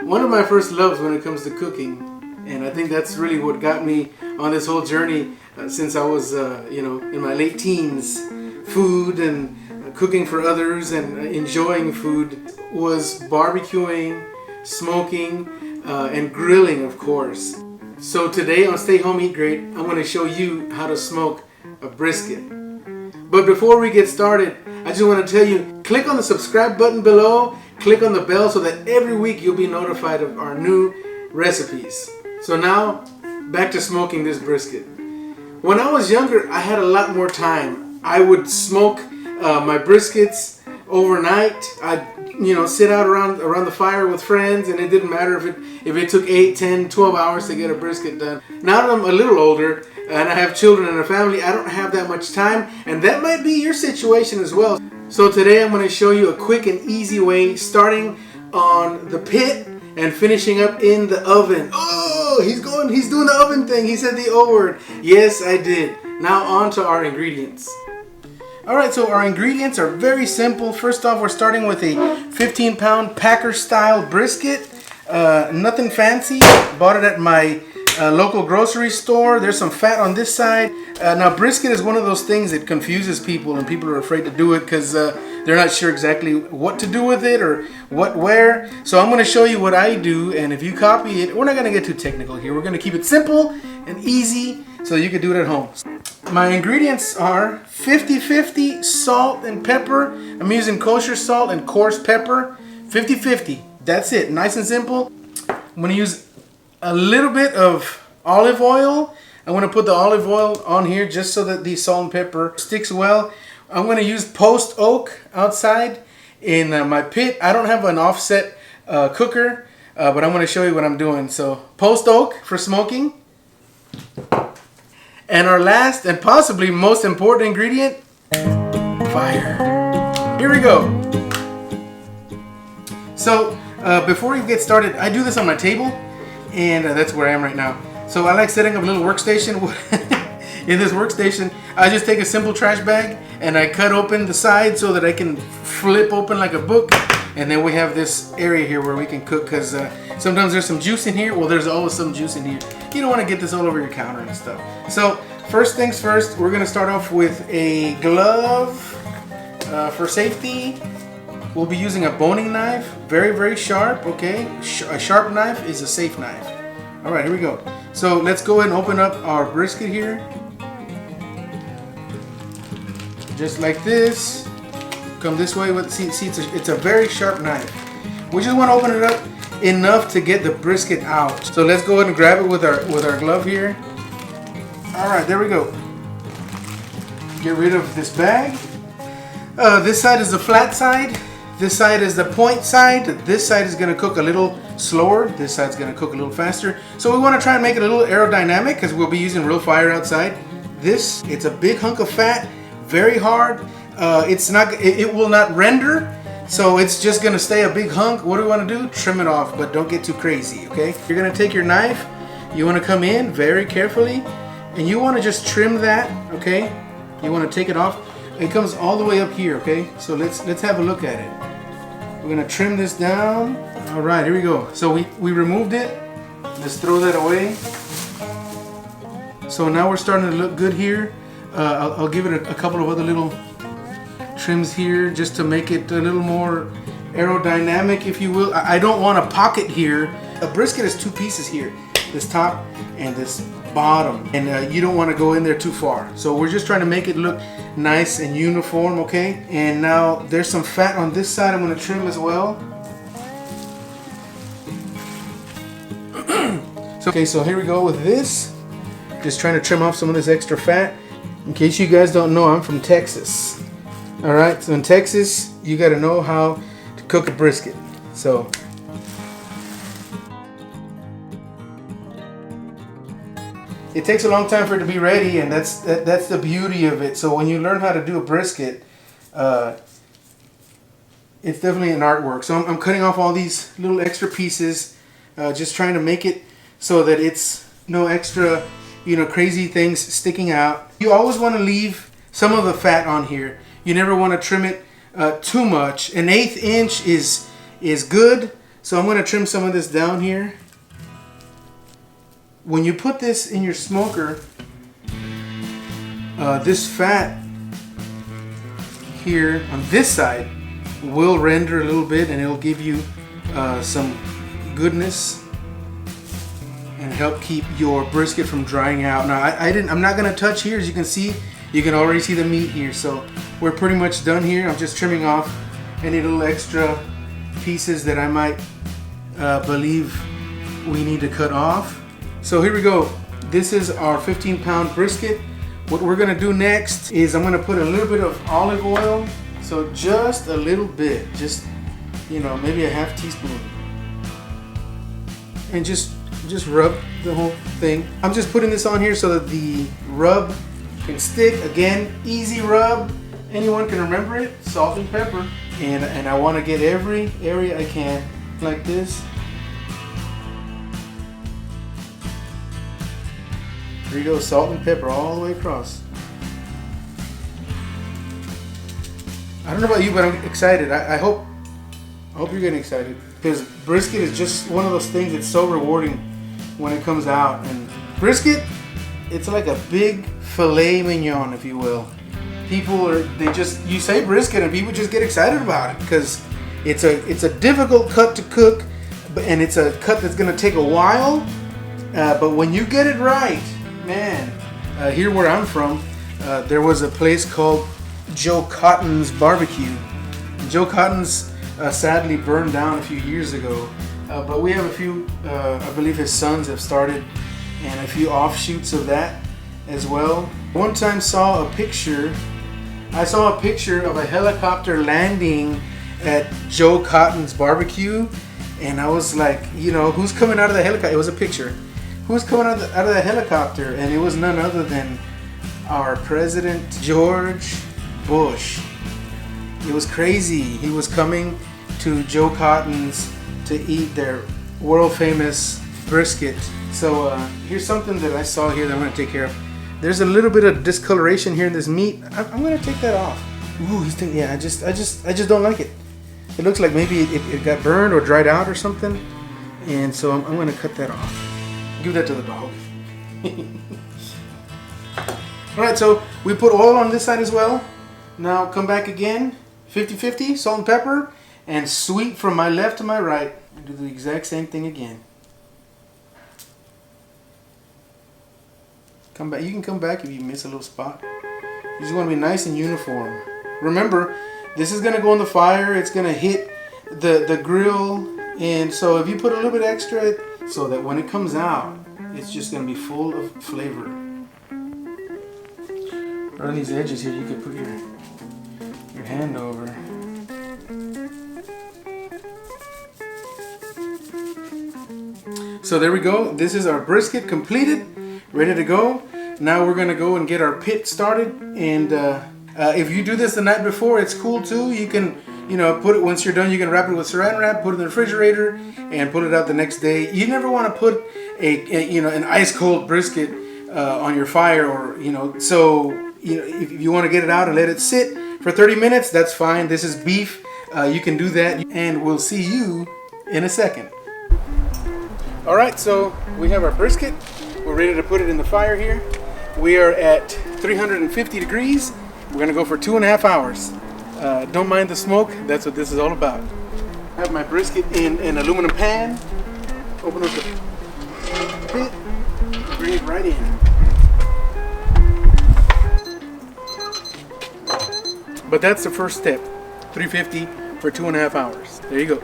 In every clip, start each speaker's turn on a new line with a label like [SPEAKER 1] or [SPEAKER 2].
[SPEAKER 1] one of my first loves when it comes to cooking, and I think that's really what got me on this whole journey since I was, in my late teens. Food and cooking for others and enjoying food was barbecuing, smoking, and grilling, of course. So today on Stay Home Eat Great, I'm going to show you how to smoke a brisket. But before we get started, I just want to tell you, click on the subscribe button below, click on the bell so that every week you'll be notified of our new recipes. So now, back to smoking this brisket. When I was younger, I had a lot more time. I would smoke my briskets overnight. I'd sit out around the fire with friends, and it didn't matter if it took 8, 10, 12 hours to get a brisket done. Now that I'm a little older and I have children and a family, I don't have that much time, and that might be your situation as well. So today I'm going to show you a quick and easy way, starting on the pit and finishing up in the oven. Oh, he's doing the oven thing. He said the O word. Yes, I did. Now on to our ingredients. Alright, so our ingredients are very simple. First off, we're starting with a 15-pound Packer-style brisket. Nothing fancy. Bought it at my local grocery store. There's some fat on this side. Now, brisket is one of those things that confuses people, and people are afraid to do it because they're not sure exactly what to do with it or where. So I'm going to show you what I do, and if you copy it, we're not going to get too technical here. We're going to keep it simple and easy so you can do it at home. My ingredients are 50-50 salt and pepper. I'm using kosher salt and coarse pepper. 50-50. That's it. Nice and simple. I'm going to use a little bit of olive oil. I'm going to put the olive oil on here just so that the salt and pepper sticks well. I'm going to use post oak outside in my pit. I don't have an offset cooker, but I'm going to show you what I'm doing. So post oak for smoking. And our last and possibly most important ingredient, fire. Here we go. So before we get started, I do this on my table, and that's where I am right now. So I like setting up a little workstation. In this workstation, I just take a simple trash bag and I cut open the side so that I can flip open like a book. And then we have this area here where we can cook, because sometimes there's some juice in here. Well, there's always some juice in here. You don't want to get this all over your counter and stuff. So first things first, we're going to start off with a glove for safety. We'll be using a boning knife, very, very sharp, okay? A sharp knife is a safe knife. All right, here we go. So let's go ahead and open up our brisket here. Just like this. Come this way with, see it's a very sharp knife. We just want to open it up enough to get the brisket out. So let's go ahead and grab it with our glove here. All right, there we go. Get rid of this bag. This side is the flat side. This side is the point side. This side is going to cook a little slower. This side's going to cook a little faster. So we want to try and make it a little aerodynamic because we'll be using real fire outside. It's a big hunk of fat, very hard. It will not render, so it's just going to stay a big hunk. What do we want to do? Trim it off, but don't get too crazy, okay? You're going to take your knife. You want to come in very carefully, and you want to just trim that, okay? You want to take it off. It comes all the way up here, okay? So let's have a look at it. We're going to trim this down. All right, here we go. So we removed it. Let's throw that away. So now we're starting to look good here. I'll give it a couple of other little trims here just to make it a little more aerodynamic, if you will. I don't want a pocket here. A brisket is two pieces here, this top and this bottom, and you don't want to go in there too far. So we're just trying to make it look nice and uniform, okay? And now there's some fat on this side I'm going to trim as well. So here we go with this. Just trying to trim off some of this extra fat. In case you guys don't know, I'm from Texas. Alright, so in Texas, you got to know how to cook a brisket. So it takes a long time for it to be ready, and that's the beauty of it. So when you learn how to do a brisket, it's definitely an artwork. So I'm cutting off all these little extra pieces, just trying to make it so that it's no extra, crazy things sticking out. You always want to leave some of the fat on here. You never want to trim it too much. An 1/8 inch is good. So I'm going to trim some of this down here. When you put this in your smoker, this fat here on this side will render a little bit, and it'll give you some goodness and help keep your brisket from drying out. Now I'm not going to touch here. As you can see, you can already see the meat here. So we're pretty much done here. I'm just trimming off any little extra pieces that I might believe we need to cut off. So here we go. This is our 15-pound brisket. What we're gonna do next is I'm gonna put a little bit of olive oil. So just a little bit, just, you know, maybe a half teaspoon. And just rub the whole thing. I'm just putting this on here so that the rub can stick. Again, easy rub. Anyone can remember it. Salt and pepper. And I want to get every area I can like this. There you go, salt and pepper all the way across. I don't know about you, but I'm excited. I hope you're getting excited, because brisket is just one of those things that's so rewarding when it comes out. And brisket, it's like a big filet mignon, if you will. You say brisket and people just get excited about it because it's a difficult cut to cook, and it's a cut that's going to take a while. But when you get it right, man, here where I'm from, there was a place called Joe Cotton's Barbecue. Joe Cotton's sadly burned down a few years ago, but we have a few, I believe his sons have started, and a few offshoots of that as well. One time I saw a picture of a helicopter landing at Joe Cotton's Barbecue, and I was like, you know, who's coming out of the helicopter? It was a picture. Who's coming out of the helicopter? And it was none other than our President George Bush. It was crazy. He was coming to Joe Cotton's to eat their world famous brisket. So here's something that I saw here that I'm going to take care of. There's a little bit of discoloration here in this meat. I'm going to take that off. Ooh, yeah, I just don't like it. It looks like maybe it got burned or dried out or something. And so I'm going to cut that off. Give that to the dog. Alright, so we put oil on this side as well. Now come back again. 50-50, salt and pepper. And sweet from my left to my right. And do the exact same thing again. Come back. You can come back if you miss a little spot. You just want to be nice and uniform. Remember, this is going to go on the fire. It's going to hit the grill. And so if you put a little bit extra, so that when it comes out, it's just going to be full of flavor. Right on these edges here, you could put your hand over. So there we go. This is our brisket completed, ready to go. Now we're going to go and get our pit started. And if you do this the night before, it's cool too. You can, you know, put it, once you're done, you can wrap it with saran wrap, put it in the refrigerator, and pull it out the next day. You never want to put an ice cold brisket on your fire, or, you know, so, you know, if you want to get it out and let it sit for 30 minutes, that's fine. This is beef. You can do that, and we'll see you in a second. All right, so we have our brisket. We're ready to put it in the fire here. We are at 350 degrees. We're going to go for 2.5 hours. Don't mind the smoke. That's what this is all about. I have my brisket in an aluminum pan. Open up the pit. Bring it right in. But that's the first step. 350 for 2.5 hours. There you go.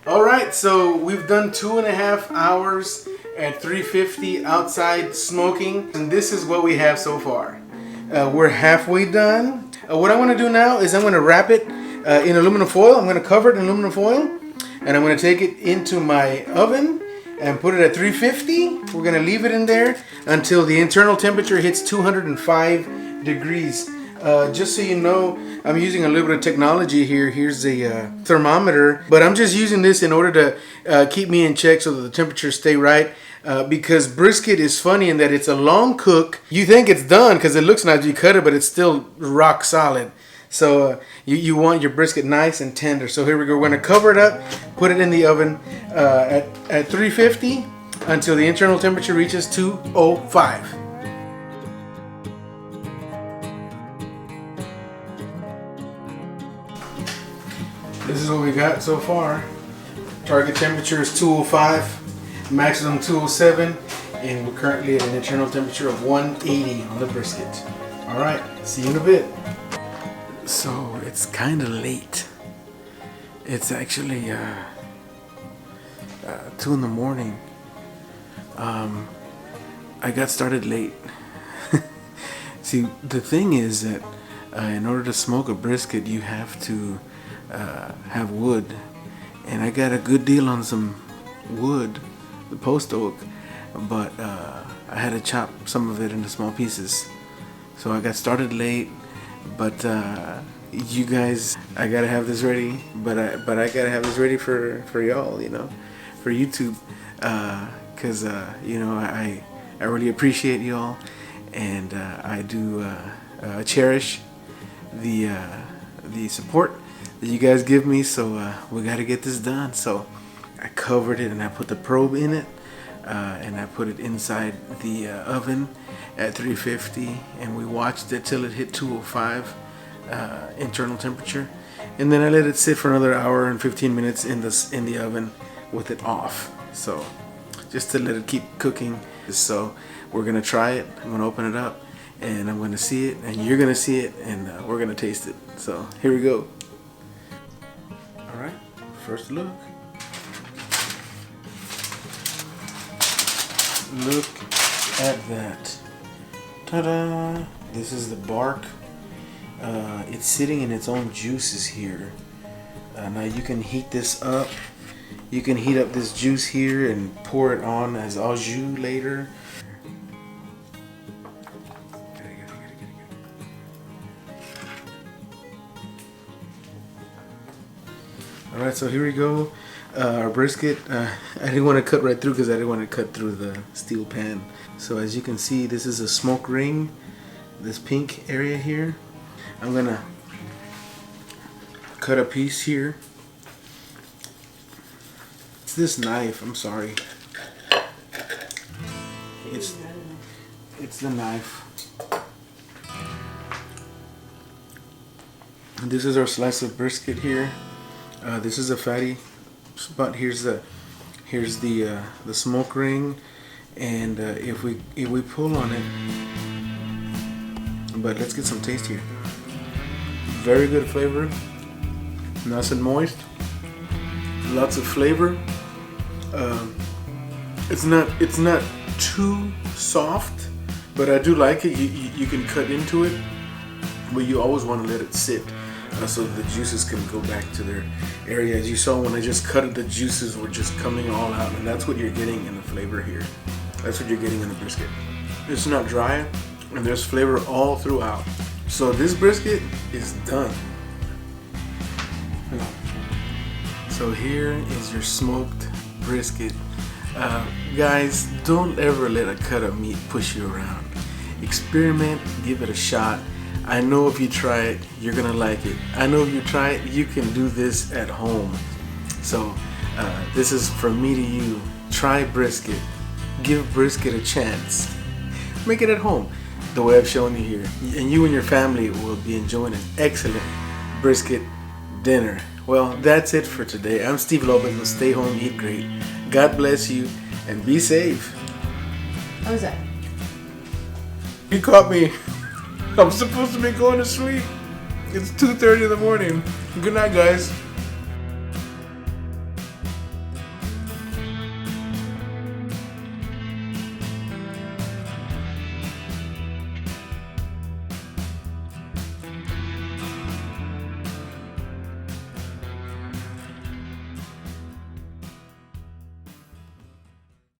[SPEAKER 1] All right, so we've done 2.5 hours at 350 outside smoking, and this is what we have so far. We're halfway done. What I want to do now is I'm going to wrap it in aluminum foil. I'm going to cover it in aluminum foil, and I'm going to take it into my oven and put it at 350. We're going to leave it in there until the internal temperature hits 205 degrees. Just so you know, I'm using a little bit of technology here. Here's a thermometer, but I'm just using this in order to keep me in check so that the temperatures stay right. Because brisket is funny in that it's a long cook. You think it's done because it looks nice. You cut it, but it's still rock solid. So you want your brisket nice and tender. So here we go. We're going to cover it up, put it in the oven at 350 until the internal temperature reaches 205. This is what we got so far. Target temperature is 205, maximum 207, and we're currently at an internal temperature of 180 on the brisket. All right, see you in a bit. So it's kind of late. It's actually 2 in the morning. I got started late. See, the thing is that in order to smoke a brisket, you have to have wood, and I got a good deal on some wood, the post oak, but I had to chop some of it into small pieces. So I got started late, but you guys, I gotta have this ready. But I gotta have this ready for y'all, you know, for YouTube, cause you know, I really appreciate y'all, and I do cherish the support that you guys give me. So we got to get this done. So I covered it and I put the probe in it, and I put it inside the oven at 350, and we watched it till it hit 205 internal temperature, and then I let it sit for another hour and 15 minutes in the oven with it off, so just to let it keep cooking. So we're gonna try it. I'm gonna open it up and I'm gonna see it, and you're gonna see it, and we're gonna taste it. So here we go. Alright, first look. Look at that. Ta-da! This is the bark. It's sitting in its own juices here. Now you can heat this up. You can heat up this juice here and pour it on as au jus later. Alright, so here we go. Our brisket. I didn't want to cut right through because I didn't want to cut through the steel pan. So as you can see, this is a smoke ring. This pink area here. I'm gonna cut a piece here. It's this knife. I'm sorry. It's the knife. And this is our slice of brisket here. This is a fatty spot. Here's the smoke ring, and if we pull on it, but let's get some taste here. Very good flavor, nice and moist, lots of flavor. It's not too soft, but I do like it. You can cut into it, but you always want to let it sit. So the juices can go back to their area. As you saw when I just cut it, the juices were just coming all out, and that's what you're getting in the flavor here. That's what you're getting in the brisket. It's not dry, and there's flavor all throughout. So this brisket is done. So here is your smoked brisket. Guys, don't ever let a cut of meat push you around. Experiment, give it a shot. I know if you try it, you're gonna like it. I know if you try it, you can do this at home. So this is from me to you. Try brisket. Give brisket a chance. Make it at home, the way I've shown you here. And you and your family will be enjoying an excellent brisket dinner. Well, that's it for today. I'm Steve Lopez with Stay Home, Eat Great. God bless you, and be safe.
[SPEAKER 2] What was that?
[SPEAKER 1] You caught me. I'm supposed to be going to sleep. It's 2:30 in the morning. Good night, guys.